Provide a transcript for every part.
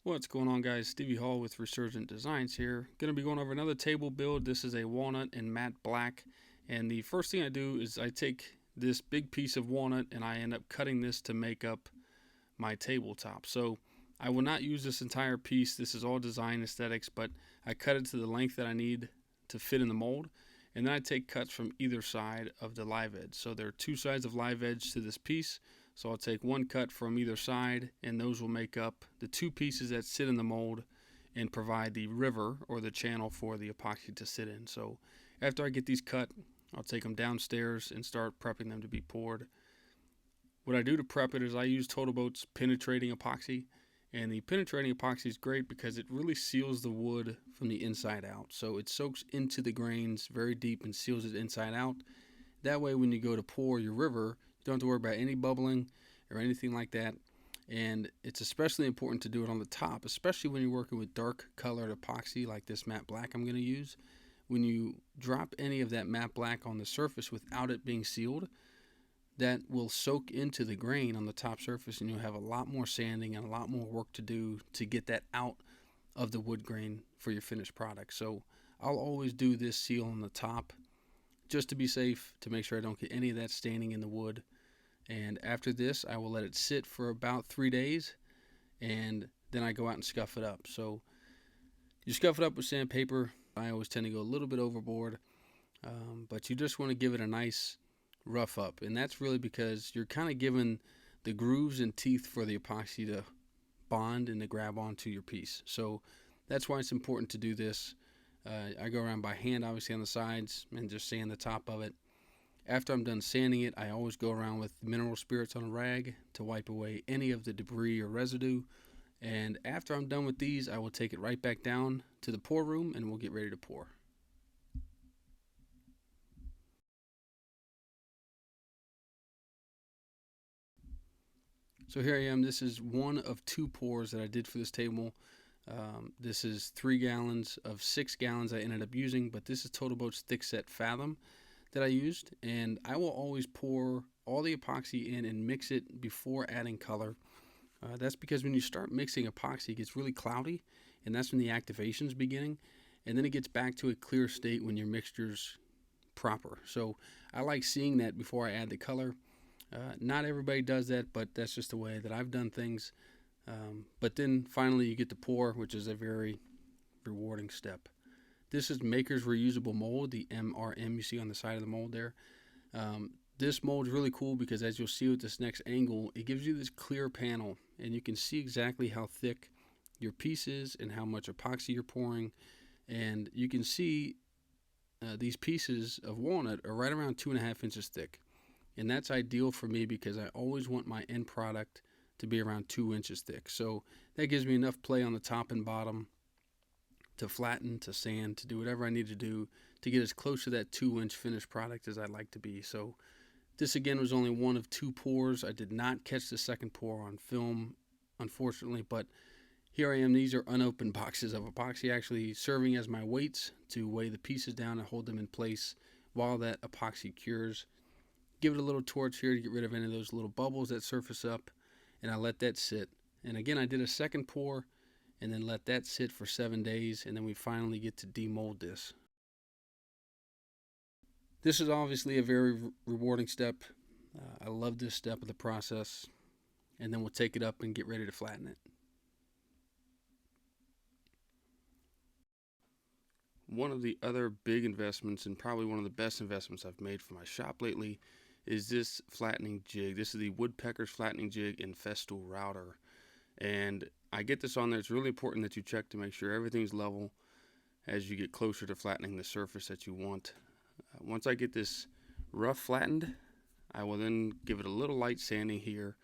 What's going on, guys? Stevie Hall with Resurgent Designs here. Going to be going over another table build. This is a walnut in matte black. And the first thing I do is I take this big piece of walnut and I end up cutting this to make up my tabletop. So I will not use this entire piece. This is all design aesthetics, but I cut it to the length that I need to fit in the mold. And then I take cuts from either side of the live edge. So there are two sides of live edge to this piece. So I'll take one cut from either side, and those will make up the two pieces that sit in the mold and provide the river or the channel for the epoxy to sit in. So after I get these cut, I'll take them downstairs and start prepping them to be poured. What I do to prep it is I use Total Boat's penetrating epoxy, and the penetrating epoxy is great because it really seals the wood from the inside out. So it soaks into the grains very deep and seals it inside out. That way when you go to pour your river, you don't have to worry about any bubbling or anything like that. And it's especially important to do it on the top, especially when you're working with dark colored epoxy like this matte black I'm going to use. When you drop any of that matte black on the surface without it being sealed, that will soak into the grain on the top surface, and you'll have a lot more sanding and a lot more work to do to get that out of the wood grain for your finished product. So I'll always do this seal on the top just to be safe, to make sure I don't get any of that staining in the wood. And after this, I will let it sit for about 3 days, and then I go out and scuff it up. So you scuff it up with sandpaper. I always tend to go a little bit overboard, but you just want to give it a nice rough up, and that's really because you're kind of giving the grooves and teeth for the epoxy to bond and to grab onto your piece. So that's why it's important to do this. I go around by hand, obviously, on the sides, and just sand the top of it. After I'm done sanding it, I always go around with mineral spirits on a rag to wipe away any of the debris or residue. And after I'm done with these, I will take it right back down to the pour room and we'll get ready to pour. So here I am. This is one of two pours that I did for this table. This is 3 gallons of 6 gallons I ended up using, but this is Total Boat's thick set Fathom that I used, and I will always pour all the epoxy in and mix it before adding color. That's because when you start mixing epoxy, it gets really cloudy, and that's when the activation's beginning, and then it gets back to a clear state when your mixture's proper. So I like seeing that before I add the color. Not everybody does that, but that's just the way that I've done things. But then finally you get to pour, which is a very rewarding step. This is Maker's Reusable Mold, the MRM you see on the side of the mold there. This mold is really cool because, as you'll see with this next angle, it gives you this clear panel, and you can see exactly how thick your piece is and how much epoxy you're pouring. And you can see these pieces of walnut are right around 2.5 inches thick. And that's ideal for me because I always want my end product to be around 2 inches thick. So that gives me enough play on the top and bottom to flatten, to sand, to do whatever I need to do to get as close to that 2-inch finished product as I'd like to be. So this again was only one of 2 pours. I did not catch the second pour on film, unfortunately, but here I am. These are unopened boxes of epoxy actually serving as my weights to weigh the pieces down and hold them in place while that epoxy cures. Give it a little torch here to get rid of any of those little bubbles that surface up, and I let that sit. And again, I did a second pour and then let that sit for 7 days, and then we finally get to demold this. This is obviously a very rewarding step. I love this step of the process, and then we'll take it up and get ready to flatten it. One of the other big investments, and probably one of the best investments I've made for my shop lately, is this flattening jig. This is the Woodpecker's flattening jig in Festool router, and I get this on there. It's really important that you check to make sure everything's level as you get closer to flattening the surface that you want. Once I get this rough flattened, I will then give it a little light sanding here.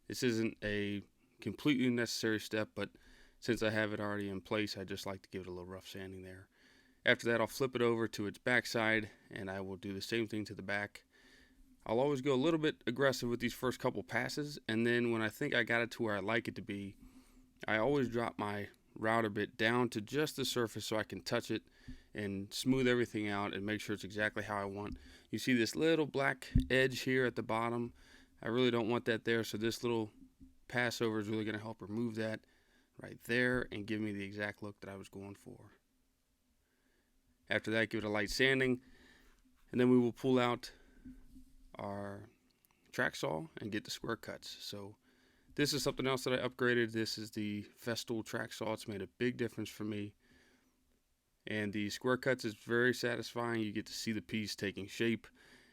This isn't a completely necessary step, but since I have it already in place, I just like to give it a little rough sanding there. After that, I'll flip it over to its backside, and I will do the same thing to the back. I'll always go a little bit aggressive with these first couple passes, and then when I think I got it to where I like it to be, I always drop my router bit down to just the surface so I can touch it and smooth everything out and make sure it's exactly how I want. You see this little black edge here at the bottom. I really don't want that there, so this little pass over is really going to help remove that. right there and give me the exact look that I was going for. After that, give it a light sanding, and then we will pull out our track saw and get the square cuts. So this is something else that I upgraded. This is the Festool track saw. It's made a big difference for me. And the square cuts is very satisfying. You get to see the piece taking shape,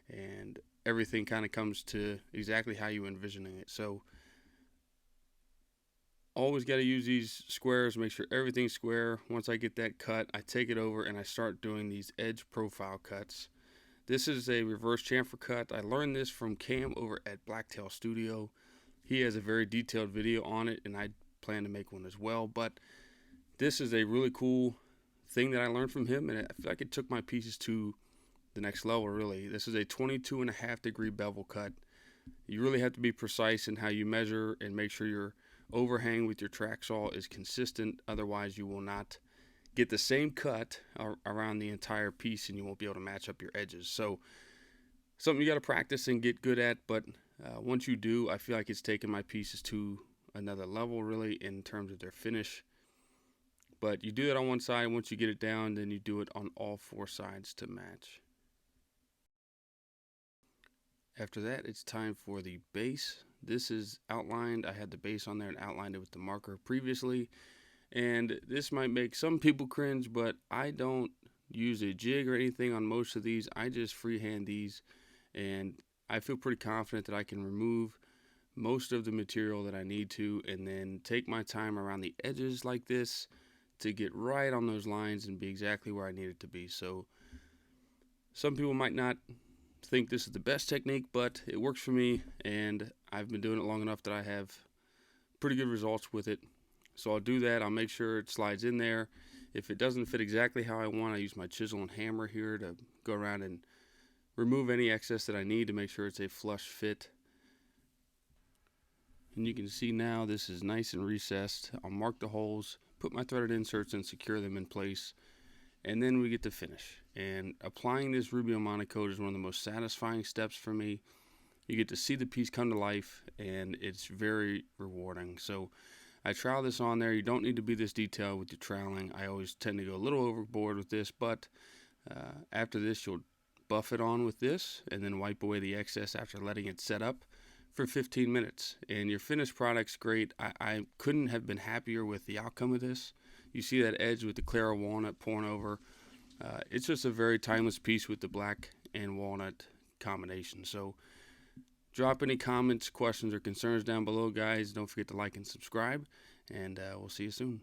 and everything kind of comes to exactly how you envisioning it. So always got to use these squares, make sure everything's square. Once I get that cut, I take it over and I start doing these edge profile cuts. This is a reverse chamfer cut. I learned this from Cam over at Blacktail Studio. He has a very detailed video on it, and I plan to make one as well. But this is a really cool thing that I learned from him, and I feel like it took my pieces to the next level, really. This is a 22.5-degree bevel cut. You really have to be precise in how you measure and make sure your overhang with your track saw is consistent. Otherwise, you will not get the same cut around the entire piece, and you won't be able to match up your edges. So something you got to practice and get good at, but once you do, I feel like it's taken my pieces to another level, really, in terms of their finish. But you do that on one side. Once you get it down, then you do it on all four sides to match. After that, it's time for the base. This is outlined. I had the base on there and outlined it with the marker previously. And this might make some people cringe, but I don't use a jig or anything on most of these. I just freehand these, and I feel pretty confident that I can remove most of the material that I need to, and then take my time around the edges like this to get right on those lines and be exactly where I need it to be. So some people might not think this is the best technique, but it works for me, and I've been doing it long enough that I have pretty good results with it. So I'll do that. I'll make sure it slides in there. If it doesn't fit exactly how I want, I use my chisel and hammer here to go around and remove any excess that I need to make sure it's a flush fit. And you can see now this is nice and recessed. I'll mark the holes, put my threaded inserts and secure them in place, and then we get to finish. And applying this Rubio Monocoat is one of the most satisfying steps for me. You get to see the piece come to life, and it's very rewarding. So I trowel this on there. You don't need to be this detailed with your troweling. I always tend to go a little overboard with this, but after this you'll buff it on with this and then wipe away the excess after letting it set up for 15 minutes. And your finished product's great. I couldn't have been happier with the outcome of this. You see that edge with the clear walnut pouring over. It's just a very timeless piece with the black and walnut combination. So drop any comments, questions, or concerns down below, guys. Don't forget to like and subscribe, and we'll see you soon.